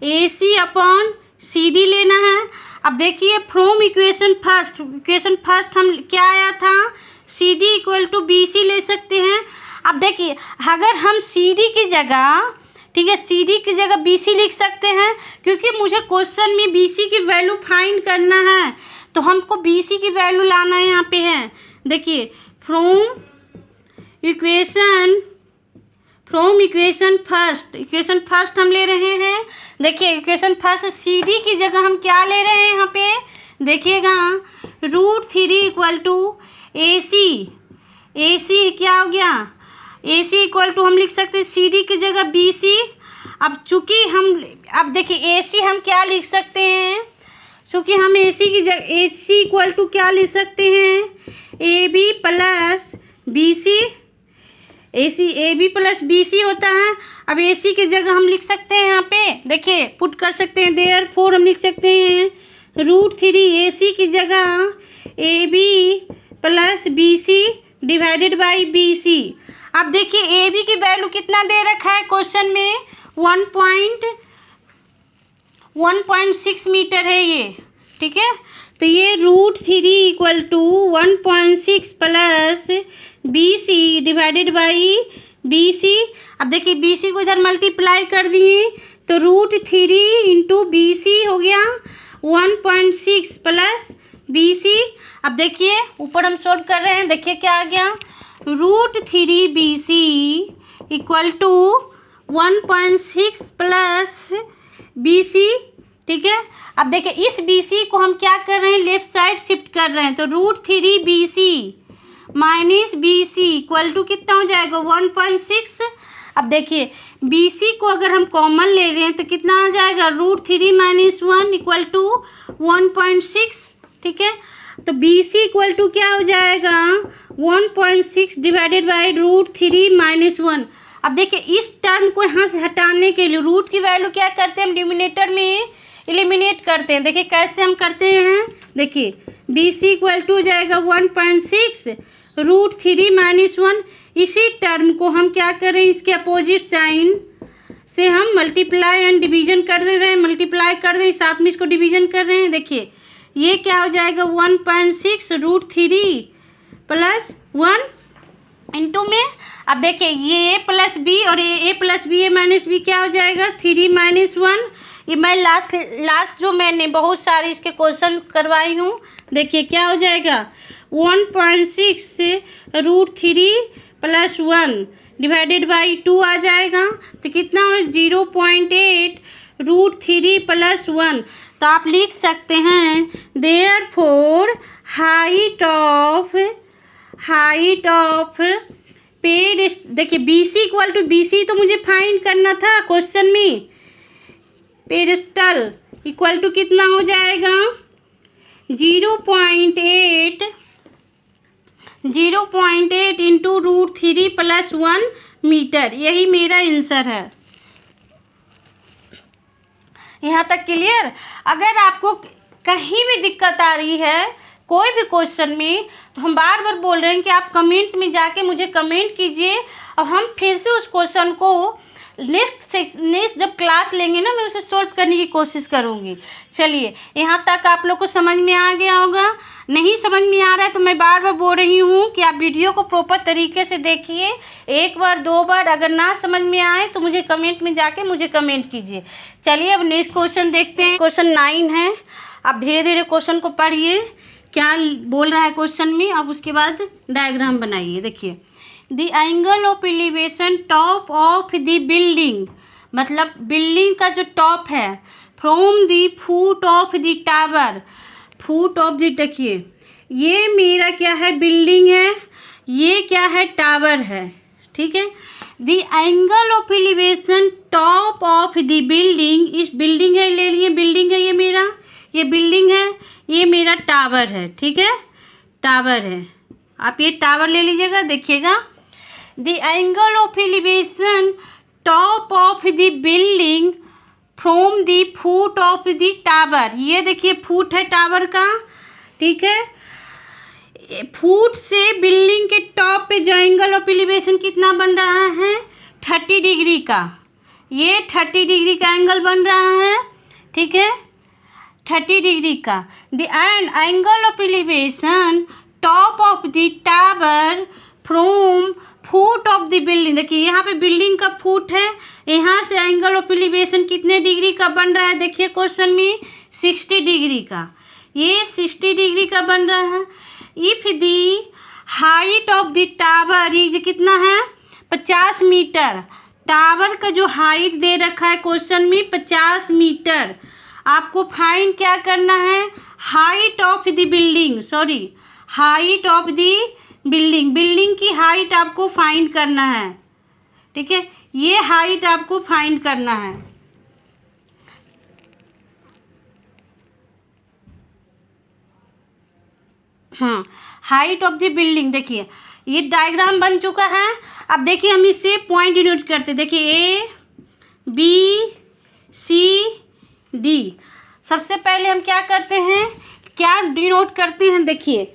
AC अपॉन CD लेना है। अब देखिए फ्रॉम इक्वेशन फर्स्ट हम क्या आया था, CD = BC ले सकते हैं। अब देखिए अगर हम CD की जगह, ठीक है, CD की जगह BC लिख सकते हैं, क्योंकि मुझे क्वेश्चन में BC की वैल्यू फाइंड करना है, तो हमको BC की वैल्यू लाना है। यहाँ पे है देखिए फ्रॉम इक्वेशन फर्स्ट हम ले रहे हैं। देखिए इक्वेशन फर्स्ट CD की जगह हम क्या ले रहे हैं यहाँ पे देखिएगा, √3 = AC क्या हो गया, AC = हम लिख सकते हैं CD की जगह BC। अब चूंकि अब देखिए AC हम क्या लिख सकते हैं, चूंकि हम AC की जगह AC = क्या लिख सकते हैं, AB + BC। AB + BC होता है। अब AC की जगह हम लिख सकते हैं, यहाँ पे देखिए पुट कर सकते हैं, देयरफॉर हम लिख सकते हैं √3 AC की जगह AB + BC / BC। अब देखिए AB की वैल्यू कितना दे रखा है क्वेश्चन में, 1.6 मीटर है ये, ठीक है। तो ये √3 = 1.6 + BC / BC। अब देखिए BC को इधर मल्टीप्लाई कर दिए तो √3 × BC हो गया 1.6 + BC। अब देखिए ऊपर हम सॉल्व कर रहे हैं, देखिए क्या आ गया, √3 BC = 1.6 + BC, ठीक है। अब देखिए इस BC को हम क्या कर रहे हैं, लेफ्ट साइड शिफ्ट कर रहे हैं, तो √3 BC - BC = कितना हो जाएगा, 1.6। अब देखिए BC को अगर हम कॉमन ले रहे हैं तो कितना आ जाएगा, √3 - 1 = 1.6, ठीक है। तो BC = क्या हो जाएगा, 1.6 / √3 - 1। अब देखिए इस टर्म को यहाँ से हटाने के लिए रूट की वैल्यू क्या करते हैं, हम डिनोमिनेटर में एलिमिनेट करते हैं। देखिए कैसे हम करते हैं, देखिए BC = हो जाएगा 1.6 √3 - 1। इसी टर्म को हम क्या कर रहे हैं, इसके अपोजिट साइन से हम मल्टीप्लाई एंड डिवीजन कर रहे हैं, मल्टीप्लाई कर रहे हैं, साथ में इसको डिवीजन कर रहे हैं। देखिए ये क्या हो जाएगा, 1.6 √3 + 1 इंटू में। अब देखिए ये A + B और A + B A - B क्या हो जाएगा, 3 - 1। ये मैं लास्ट जो मैंने बहुत सारे इसके क्वेश्चन करवाई हूँ, देखिए क्या हो जाएगा, 1.6 से √3 + 1 / 2 आ जाएगा, तो कितना हो, 0.8 √3 + 1। तो आप लिख सकते हैं देयरफॉर हाइट ऑफ देखिए BC = BC तो मुझे फाइंड करना था क्वेश्चन में, पेरिस्टल = कितना हो जाएगा, 0.8 × √3 + 1 मीटर। यही मेरा आंसर है। यहाँ तक क्लियर। अगर आपको कहीं भी दिक्कत आ रही है कोई भी क्वेश्चन में, तो हम बार बार बोल रहे हैं कि आप कमेंट में जाके मुझे कमेंट कीजिए, और हम फिर से उस क्वेश्चन को नेक्स्ट जब क्लास लेंगे ना, मैं उसे सॉल्व करने की कोशिश करूँगी। चलिए यहाँ तक आप लोग को समझ में आ गया होगा। नहीं समझ में आ रहा है तो मैं बार बार बोल रही हूँ कि आप वीडियो को प्रॉपर तरीके से देखिए, 1 बार 2 बार। अगर ना समझ में आए तो मुझे कमेंट में जाके मुझे कमेंट कीजिए। चलिए अब नेक्स्ट क्वेश्चन देखते हैं। क्वेश्चन 9 है। आप धीरे धीरे क्वेश्चन को पढ़िए क्या बोल रहा है क्वेश्चन में, अब उसके बाद डायग्राम बनाइए। देखिए the angle of elevation top of the building, मतलब बिल्डिंग का जो टॉप है, from the foot of the tower, foot of the, देखिए ये मेरा क्या है, बिल्डिंग है, ये क्या है, टावर है, ठीक है। The angle of elevation top of the building, इस बिल्डिंग है, ले लिए बिल्डिंग है, ये मेरा, ये बिल्डिंग है, ये मेरा टावर है, ठीक है, टावर है। आप ये टावर ले लीजिएगा, देखिएगा the angle of elevation top of the building from the foot of the tower, ये देखिए फुट है टावर का, ठीक है। फुट से बिल्डिंग के टॉप पे जो एंगल ऑफ एलिवेशन कितना बन रहा है, 30 डिग्री का, ये 30 डिग्री का एंगल बन रहा है, ठीक है, 30 डिग्री का। The angle of elevation top of the tower from foot of the building, देखिए यहाँ पे बिल्डिंग का फुट है, यहाँ से एंगल ऑफ एलिवेशन कितने डिग्री का बन रहा है, देखिए क्वेश्चन में 60 डिग्री का, ये 60 डिग्री का बन रहा है। If the height of the tower is कितना है, 50 मीटर, टावर का जो हाइट दे रखा है क्वेश्चन में 50 मीटर, आपको फाइंड क्या करना है, height of the building, sorry height of the building, building की हाइट आपको फाइंड करना है, ठीक है, ये हाइट आपको फाइंड करना है। हाँ, हाइट ऑफ द बिल्डिंग, देखिए ये डायग्राम बन चुका है। अब देखिए हम इससे पॉइंट डिनोट करते, देखिए ए बी सी डी। सबसे पहले हम क्या करते हैं, क्या डिनोट करते हैं, देखिए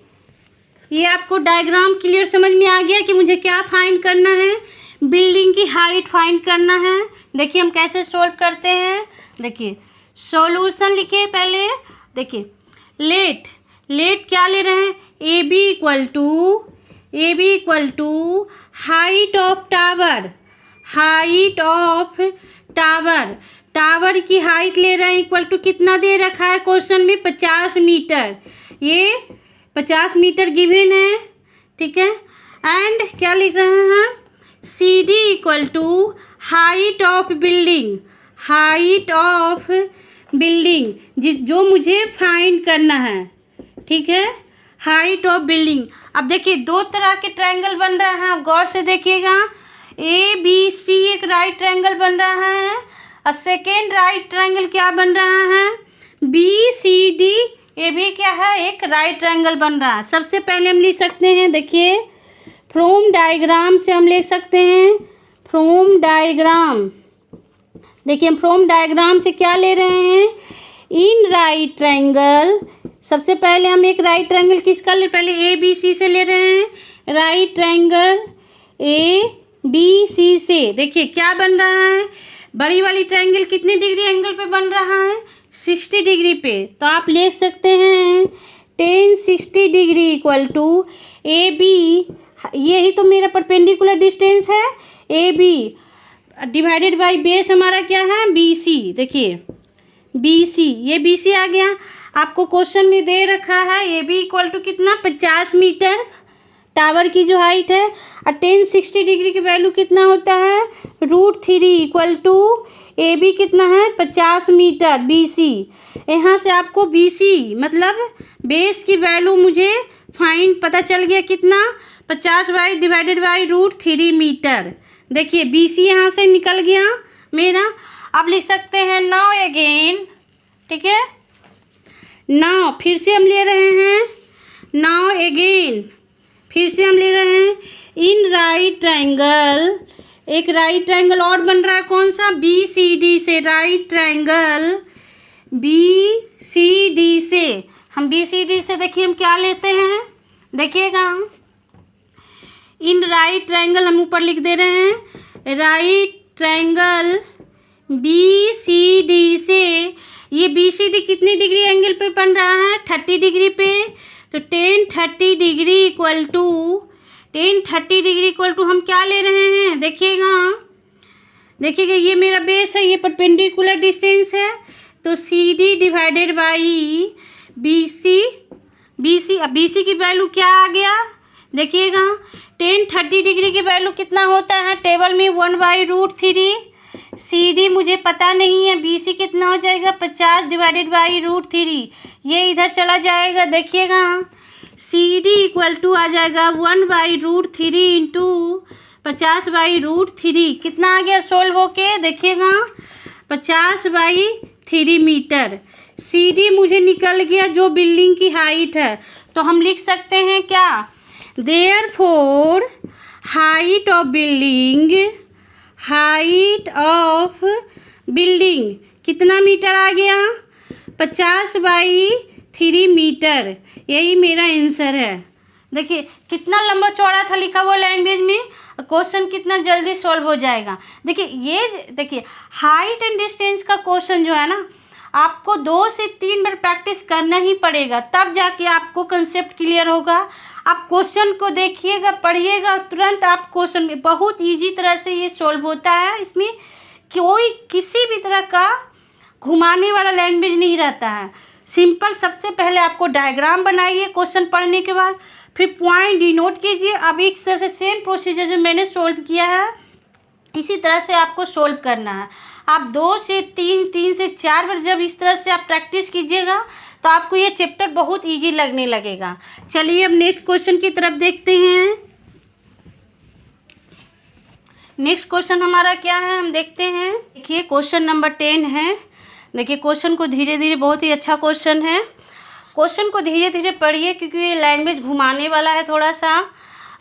ये आपको डायग्राम क्लियर समझ में आ गया कि मुझे क्या फाइंड करना है, बिल्डिंग की हाइट फाइंड करना है। देखिए हम कैसे सोल्व करते हैं, देखिए सॉल्यूशन लिखिए पहले, देखिए लेट क्या ले रहे हैं, A B equal to height of tower, height of tower, tower की हाइट ले रहे हैं इक्वल टू कितना दे रखा है क्वेश्चन में, 50 मीटर, ये 50 मीटर गिवन है, ठीक है। एंड क्या लिख रहे हैं, C D equal to height of building, height of building जो मुझे फाइंड करना है, ठीक है, हाइट ऑफ बिल्डिंग। अब देखिए दो तरह के ट्रायंगल बन रहा है, आप गौर से देखिएगा, ए बी सी एक राइट ट्रायंगल बन रहा है, और सेकेंड राइट ट्रायंगल क्या बन रहा है, बी सी डी, ये भी क्या है, एक राइट ट्रायंगल बन रहा है। सबसे पहले हम लिख सकते हैं, देखिए फ्रॉम डायग्राम से हम लिख सकते हैं, फ्रॉम डायग्राम, देखिए हम फ्रॉम डायग्राम से क्या ले रहे हैं, इन राइट ट्रायंगल, सबसे पहले हम एक राइट ट्रायंगल किसका ले, पहले ए बी सी से ले रहे हैं, right triangle A B C से, देखिए क्या बन रहा है, बड़ी वाली ट्रायंगल कितने डिग्री एंगल पे बन रहा है, 60 डिग्री पे, तो आप ले सकते हैं tan 60 degree equal to A B, यही तो मेरा परपेंडिकुलर डिस्टेंस है, A B divided by base हमारा क्या है, बी सी, देखिए बी सी, ये बी सी आ गया। आपको क्वेश्चन में दे रखा है ए बी इक्वल टू कितना, 50 मीटर टावर की जो हाइट है, और tan 60 डिग्री की वैल्यू कितना होता है, √3 इक्वल टू ए बी कितना है, 50 मीटर, बी सी, यहाँ से आपको बी सी मतलब बेस की वैल्यू मुझे फाइंड पता चल गया कितना, 50 बाई डिवाइडेड बाई √3 मीटर, देखिए बी सी यहाँ से निकल गया मेरा। अब लिख सकते हैं नाउ अगेन, ठीक है, नाउ फिर से हम ले रहे हैं, नाउ अगेन फिर से हम ले रहे हैं, इन राइट ट्रायंगल, एक राइट ट्रायंगल और बन रहा है, कौन सा, बी सी डी से, right triangle B C D से, हम बी सी डी से देखिए हम क्या लेते हैं, देखिएगा इन राइट ट्रायंगल हम ऊपर लिख दे रहे हैं, right triangle B C D से, ये बी सी डी कितनी डिग्री एंगल पे बन रहा है, 30 डिग्री पे, तो tan 30 degree equal to, tan 30 degree equal to हम क्या ले रहे हैं, देखिएगा ये मेरा बेस है, ये परपेंडिकुलर डिस्टेंस है, तो C D divided by B C, अब बी सी की वैल्यू क्या आ गया, देखिएगा tan 30 डिग्री की वैल्यू कितना होता है, टेबल में 1/√3, सी डी मुझे पता नहीं है, बी सी कितना हो जाएगा, 50 डिवाइडेड बाई √3, ये इधर चला जाएगा, देखिएगा सी डी इक्वल टू आ जाएगा 1/√3 इंटू 50/√3, कितना आ गया सोल्व होके, देखिएगा 50/3 मीटर, सी डी मुझे निकल गया जो बिल्डिंग की हाइट है। तो हम लिख सकते हैं क्या, therefore height of building, height of building कितना मीटर आ गया, 50/3 मीटर, यही मेरा आंसर है। देखिए कितना लंबा चौड़ा था लिखा हुआ लैंग्वेज में, क्वेश्चन कितना जल्दी सॉल्व हो जाएगा। देखिए ये देखिए हाइट एंड डिस्टेंस का क्वेश्चन जो है ना, आपको 2 से 3 बार प्रैक्टिस करना ही पड़ेगा, तब जाके आपको कंसेप्ट क्लियर होगा। आप क्वेश्चन को देखिएगा, पढ़िएगा, तुरंत आप क्वेश्चन में बहुत ईजी तरह से ये सॉल्व होता है। इसमें कोई किसी भी तरह का घुमाने वाला लैंग्वेज नहीं रहता है। सिंपल, सबसे पहले आपको डायग्राम बनाइए क्वेश्चन पढ़ने के बाद, फिर पॉइंट डिनोट कीजिए। अब एक तरह से सेम प्रोसीजर जो मैंने सॉल्व किया है इसी तरह से आपको सॉल्व करना है। आप 2 से 3 से 4 बार जब इस तरह से आप प्रैक्टिस कीजिएगा तो आपको ये चैप्टर बहुत इजी लगने लगेगा। चलिए अब नेक्स्ट क्वेश्चन की तरफ देखते हैं। नेक्स्ट क्वेश्चन हमारा क्या है हम देखते हैं। देखिए क्वेश्चन नंबर 10 है। देखिए क्वेश्चन को धीरे धीरे, बहुत ही अच्छा क्वेश्चन है, क्वेश्चन को धीरे धीरे पढ़िए क्योंकि ये लैंग्वेज घुमाने वाला है थोड़ा सा।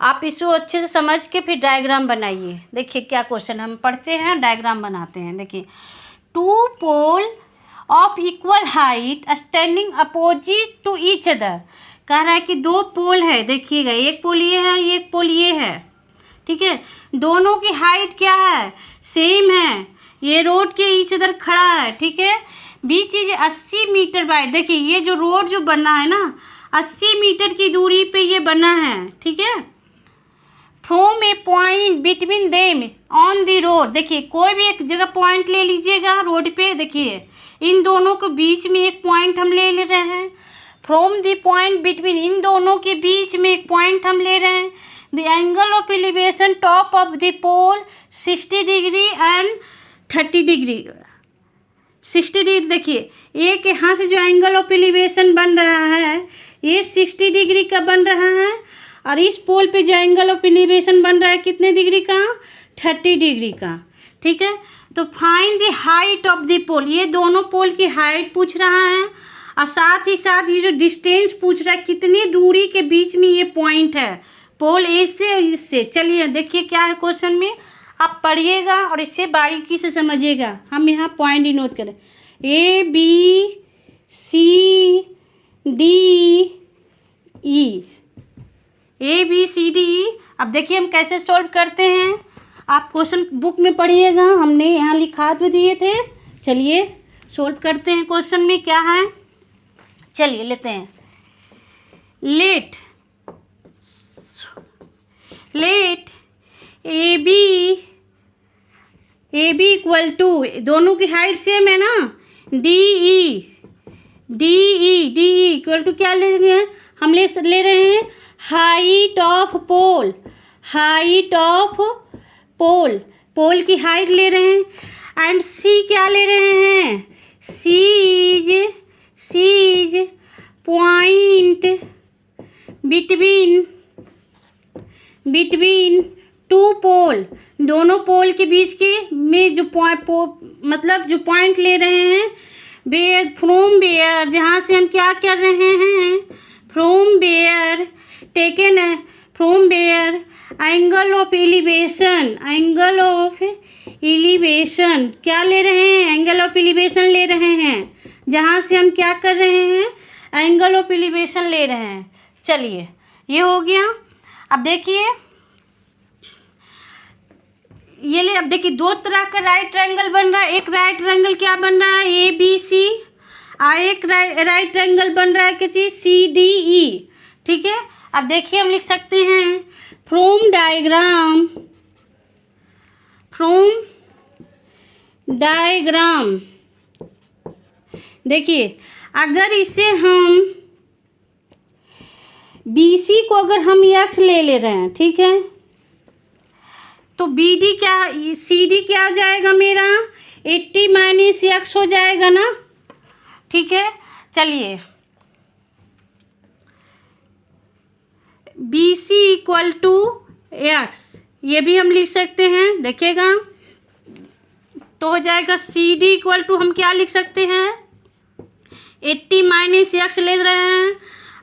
आप इसको अच्छे से समझ के फिर डायग्राम बनाइए। देखिए क्या क्वेश्चन, हम पढ़ते हैं डायग्राम बनाते हैं। देखिए 2 pole of equal height standing opposite to each other. कह रहा है कि 2 पोल है, देखिएगा एक पोल ये है, एक पोल ये है, ठीक है। दोनों की हाइट क्या है, सेम है। ये रोड के ईच अदर खड़ा है, ठीक है। बीच चीज 80 मीटर बाय, देखिए ये जो रोड जो बना है ना 80 मीटर की दूरी पे ये बना है, ठीक है। From a point between them on the road, देखिए कोई भी एक जगह पॉइंट ले लीजिएगा रोड पे। देखिए इन दोनों के बीच में एक पॉइंट हम ले रहे हैं। फ्रॉम द पॉइंट बिटवीन, इन दोनों के बीच में एक पॉइंट हम ले रहे हैं। The angle of elevation top of the pole 60 degree and 30 degree, 60 degree. देखिए एक यहाँ से जो एंगल ऑफ एलिवेशन बन रहा है ये 60 डिग्री का बन रहा है, और इस पोल पे जो एंगल ऑफ एलिवेशन बन रहा है कितने डिग्री का, 30 डिग्री का, ठीक है। तो find the height of the pole, ये दोनों पोल की हाइट पूछ रहा है, और साथ ही साथ ये जो डिस्टेंस पूछ रहा है कितनी दूरी के बीच में ये पॉइंट है पोल ए से और इससे। चलिए देखिए क्या है क्वेश्चन में, आप पढ़िएगा और इससे बारीकी से समझिएगा। हम यहाँ पॉइंट नोट करें, A B C D E, A B C D E। अब देखिए हम कैसे सॉल्व करते हैं, आप क्वेश्चन बुक में पढ़िएगा, हमने यहाँ लिखा तो दिए थे। चलिए सॉल्व करते हैं। क्वेश्चन में क्या है, चलिए लेते हैं। Let A B equal to, दोनों की हाइट सेम है ना, डी ई इक्वल टू क्या ले रहे हैं, हम ले रहे हैं हाइट ऑफ पोल, पोल की हाइट ले रहे हैं। एंड सी क्या ले रहे हैं, सी इज पॉइंट बिटवीन 2 पोल, दोनों पोल के बीच के में जो मतलब जो पॉइंट ले रहे हैं, वेयर फ्रॉम वेयर, जहाँ से हम क्या कर रहे हैं, फ्रॉम वेयर टेकन है, from where angle of elevation क्या ले रहे हैं, एंगल ऑफ एलिवेशन ले रहे हैं, जहाँ से हम क्या कर रहे हैं, एंगल ऑफ एलिवेशन ले रहे हैं। चलिए ये हो गया। अब देखिए ये ले, अब देखिए 2 तरह का राइट ट्रायंगल बन रहा है। एक राइट ट्रायंगल क्या बन रहा है, ABC, और एक राइट ट्रायंगल बन रहा है क्या चीज, CDE, ठीक है। अब देखिए हम लिख सकते हैं फ्रॉम डायग्राम, देखिए अगर इसे हम BC को अगर हम x ले रहे हैं, ठीक है, तो CD क्या हो जाएगा मेरा, 80 माइनस x हो जाएगा ना, ठीक है। चलिए BC इक्वल टू x, ये भी हम लिख सकते हैं, देखिएगा तो हो जाएगा CD इक्वल टू, हम क्या लिख सकते हैं, 80 माइनस x ले रहे हैं।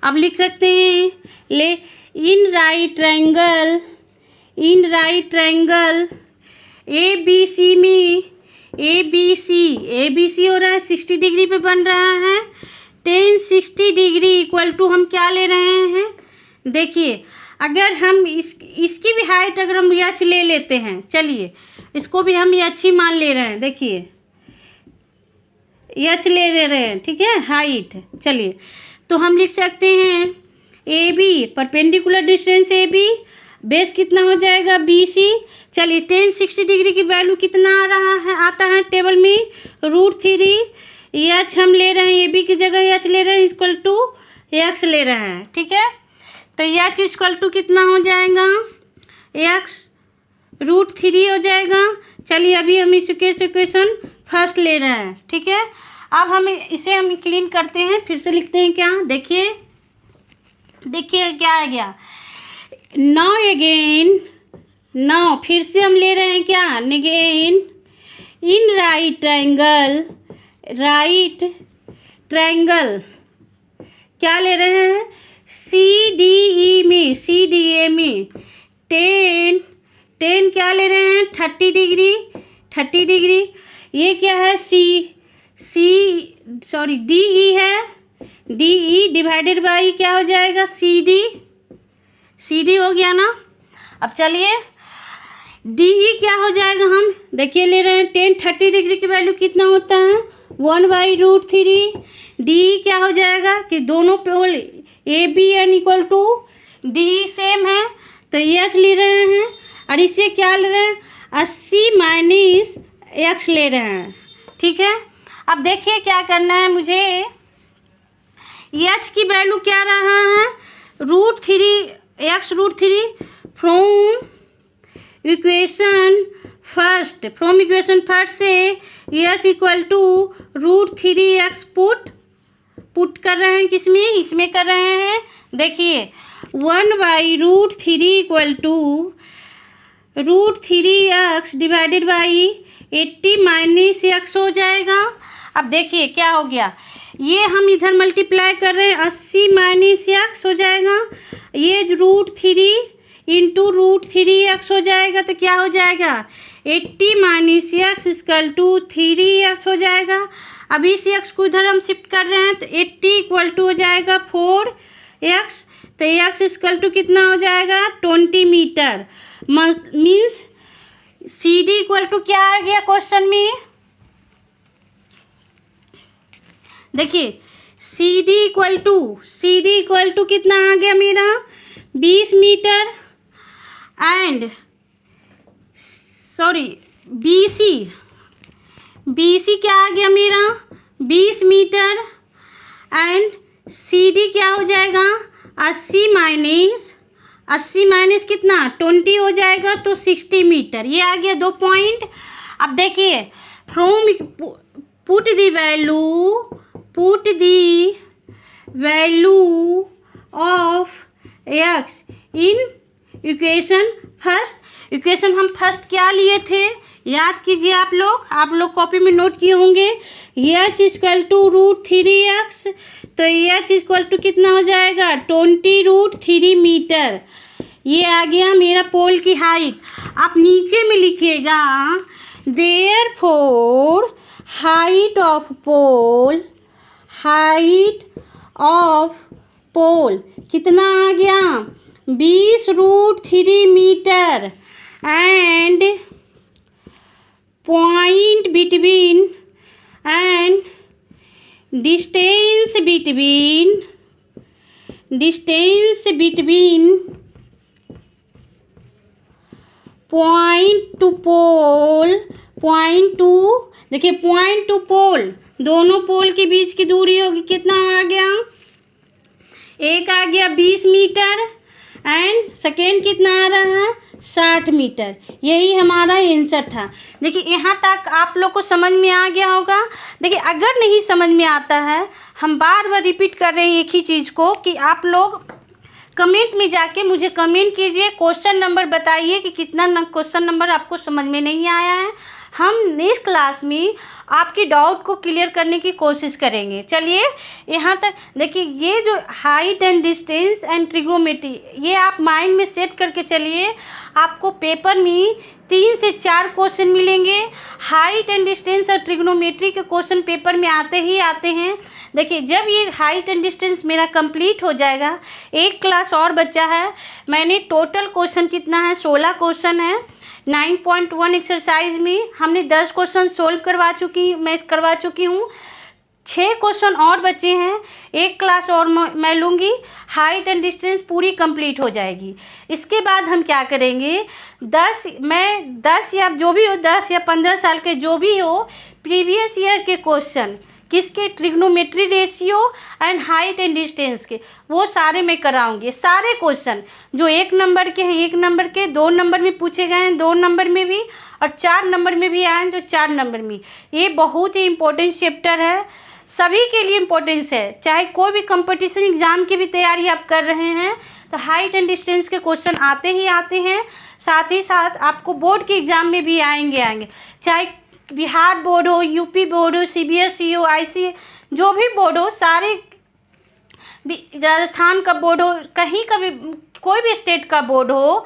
अब लिख सकते हैं ले इन राइट ट्रायंगल ABC में ABC हो रहा है 60 डिग्री पे बन रहा है, tan 60 डिग्री इक्वल टू हम क्या ले रहे हैं, देखिए अगर हम इसकी भी हाइट अगर हम एच ले लेते हैं, चलिए इसको भी हम एच ही मान ले रहे हैं, देखिए एच ले रहे हैं, ठीक है, हाइट। चलिए तो हम लिख सकते हैं A B, perpendicular distance A B, base कितना हो जाएगा बी सी। चलिए टेन 60 डिग्री की वैल्यू कितना आ रहा है, आता है टेबल में √3। एच हम ले रहे हैं, ए बी की जगह एच ले रहे हैं, इक्वल टू एक्स ले रहे हैं, ठीक है। तो एच इक्वल टू कितना हो जाएगा, एक्स √3 हो जाएगा। चलिए अभी हम इस इक्वेशन फर्स्ट ले रहे हैं, ठीक है। अब हम इसे हम क्लीन करते हैं, फिर से लिखते हैं क्या, देखिए देखिए क्या आ गया, नाउ अगेन, नाउ फिर से हम ले रहे हैं क्या, अगेन इन राइट ट्रायंगल क्या ले रहे हैं, CDE में 10 क्या ले रहे हैं, 30 डिग्री। ये क्या है, DE है, DE डिवाइडेड बाई क्या हो जाएगा, CD हो गया ना। अब चलिए DE क्या हो जाएगा, हम देखिए ले रहे हैं 10 30 डिग्री की वैल्यू कितना होता है, 1/√3। DE क्या हो जाएगा कि दोनों pole ABN equal to DE same है, तो एच ले रहे हैं, और इसे क्या ले रहे हैं, 80 माइनस एक्स ले रहे हैं, ठीक है। अब देखिए क्या करना है मुझे, एच की वैल्यू क्या रहा है, √3 फ्रॉम इक्वेशन फर्स्ट से H equal to √3x put कर रहे हैं, किसमें, इसमें कर रहे हैं। देखिए 1/√3 equal to √3x divided by 80 minus X हो जाएगा। अब देखिए क्या हो गया, ये हम इधर मल्टीप्लाई कर रहे हैं, 80 माइनस एक्स हो जाएगा, ये √3 इंटू √3x हो जाएगा, तो क्या हो जाएगा 80 minus x equal to 3x हो जाएगा। अब इस एक्स को इधर हम शिफ्ट कर रहे हैं, तो 80 इक्वल टू हो जाएगा 4x, तो x इक्वल टू कितना हो जाएगा 20 metre. Means CD equal to क्या आ गया क्वेश्चन में, देखिए CD इक्वल टू कितना आ गया मेरा 20 मीटर, एंड BC क्या आ गया मेरा 20 मीटर, एंड CD क्या हो जाएगा 80 माइनस कितना 20 हो जाएगा, तो 60 मीटर। ये आ गया 2 पॉइंट। अब देखिए from put the value of x in equation first. Equation हम फर्स्ट क्या लिए थे, याद कीजिए आप लोग कॉपी में नोट किए होंगे, एच इक्वल टू √3x, तो एच इक्वल टू कितना हो जाएगा 20√3 मीटर। ये आ गया मेरा पोल की हाइट। आप नीचे में लिखिएगा देयरफॉर हाइट ऑफ पोल कितना आ गया 20√3 metre, and point between and distance between point to देखिए पॉइंट टू पोल, दोनों पोल के बीच की दूरी होगी कितना आ गया, एक आ गया 20 मीटर, एंड सेकेंड कितना आ रहा है 60 मीटर। यही हमारा आंसर था। देखिए यहाँ तक आप लोग को समझ में आ गया होगा। देखिए अगर नहीं समझ में आता है, हम बार बार रिपीट कर रहे हैं एक ही चीज़ को, कि आप लोग कमेंट में जाके मुझे कमेंट कीजिए, क्वेश्चन नंबर बताइए कि कितना क्वेश्चन नंबर आपको समझ में नहीं आया है। हम नेक्स्ट क्लास में आपकी डाउट को क्लियर करने की कोशिश करेंगे। चलिए यहाँ तक देखिए, ये जो height and distance and trigonometry, ये आप माइंड में सेट करके चलिए। आपको पेपर में 3 से 4 क्वेश्चन मिलेंगे। हाइट एंड डिस्टेंस और ट्रिग्नोमेट्री के क्वेश्चन पेपर में आते ही आते हैं। देखिए, जब ये हाइट एंड डिस्टेंस मेरा कंप्लीट हो जाएगा, एक क्लास और बच्चा है। मैंने टोटल क्वेश्चन कितना है, 16 क्वेश्चन है। 9.1 एक्सरसाइज में हमने 10 क्वेश्चन सोल्व करवा चुकी हूँ। 6 क्वेश्चन और बचे हैं। एक क्लास और मैं लूँगी, हाइट एंड डिस्टेंस पूरी कंप्लीट हो जाएगी। इसके बाद हम क्या करेंगे, 10 या जो भी हो, 10 या 15 साल के जो भी हो, प्रीवियस ईयर के क्वेश्चन किसके, trigonometry ratio and height and distance के, वो सारे मैं कराऊंगी। सारे क्वेश्चन जो 1 नंबर के हैं 1 नंबर के, 2 नंबर में पूछे गए हैं 2 नंबर में भी, और 4 नंबर में भी आए हैं तो 4 नंबर में। ये बहुत ही इम्पोर्टेंट चैप्टर है, सभी के लिए इम्पोर्टेंस है। चाहे कोई भी कंपटीशन एग्ज़ाम की भी तैयारी आप कर रहे हैं तो हाइट एंड डिस्टेंस के क्वेश्चन आते ही आते हैं। साथ ही साथ आपको बोर्ड के एग्ज़ाम में भी आएंगे। चाहे बिहार बोर्ड हो, यूपी बोर्ड हो, सीबीएसई हो, आईसी, जो भी बोर्ड हो, सारे, राजस्थान का बोर्ड हो, कहीं का भी, कोई भी स्टेट का बोर्ड हो,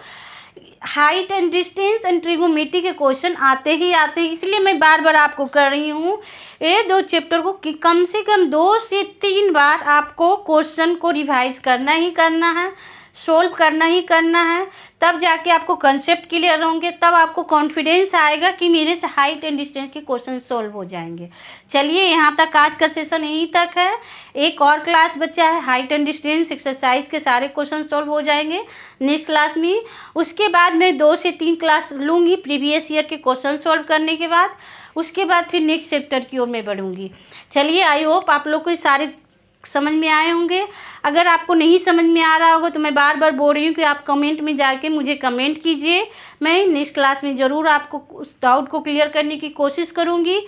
height and distance and trigonometry के क्वेश्चन आते ही आते हैं। इसलिए मैं बार बार आपको कर रही हूँ, ये 2 चैप्टर को कम से कम 2 से 3 बार आपको क्वेश्चन को रिवाइज करना ही करना है, सोल्व करना ही करना है। तब जाके आपको कंसेप्ट क्लियर होंगे, तब आपको कॉन्फिडेंस आएगा कि मेरे से हाइट एंड डिस्टेंस के क्वेश्चन सोल्व हो जाएंगे। चलिए, यहाँ तक आज का सेशन यहीं तक है। एक और क्लास बचा है, हाइट एंड डिस्टेंस एक्सरसाइज के सारे क्वेश्चन सोल्व हो जाएंगे नेक्स्ट क्लास में। उसके बाद मैं 2 से 3 क्लास लूँगी प्रीवियस ईयर के क्वेश्चन सोल्व करने के बाद। उसके बाद फिर नेक्स्ट चैप्टर की ओर मैं बढ़ूँगी। चलिए, आई होप आप लोग को सारे समझ में आए होंगे। अगर आपको नहीं समझ में आ रहा होगा तो मैं बार बार बोल रही हूँ कि आप कमेंट में जाके मुझे कमेंट कीजिए। मैं नेक्स्ट क्लास में ज़रूर आपको उस डाउट को क्लियर करने की कोशिश करूँगी।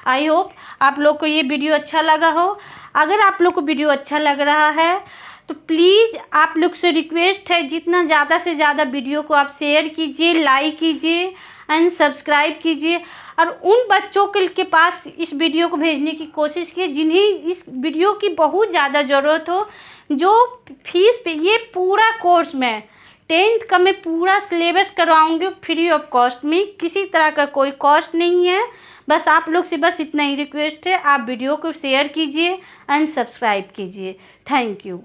आई होप आप लोग को ये वीडियो अच्छा लगा हो। अगर आप लोग को वीडियो अच्छा लग रहा है तो प्लीज़ आप लोग से रिक्वेस्ट है, जितना ज़्यादा से ज़्यादा वीडियो को आप शेयर कीजिए, लाइक कीजिए एंड सब्सक्राइब कीजिए। और उन बच्चों के पास इस वीडियो को भेजने की कोशिश कीजिए जिन्हें इस वीडियो की बहुत ज़्यादा ज़रूरत हो। जो फीस पे, ये पूरा कोर्स में 10th का मैं पूरा सिलेबस करवाऊँगी फ्री ऑफ कॉस्ट में, किसी तरह का कोई कॉस्ट नहीं है। बस आप लोग से बस इतना ही रिक्वेस्ट है, आप वीडियो को शेयर कीजिए एंड सब्सक्राइब कीजिए। Thank you.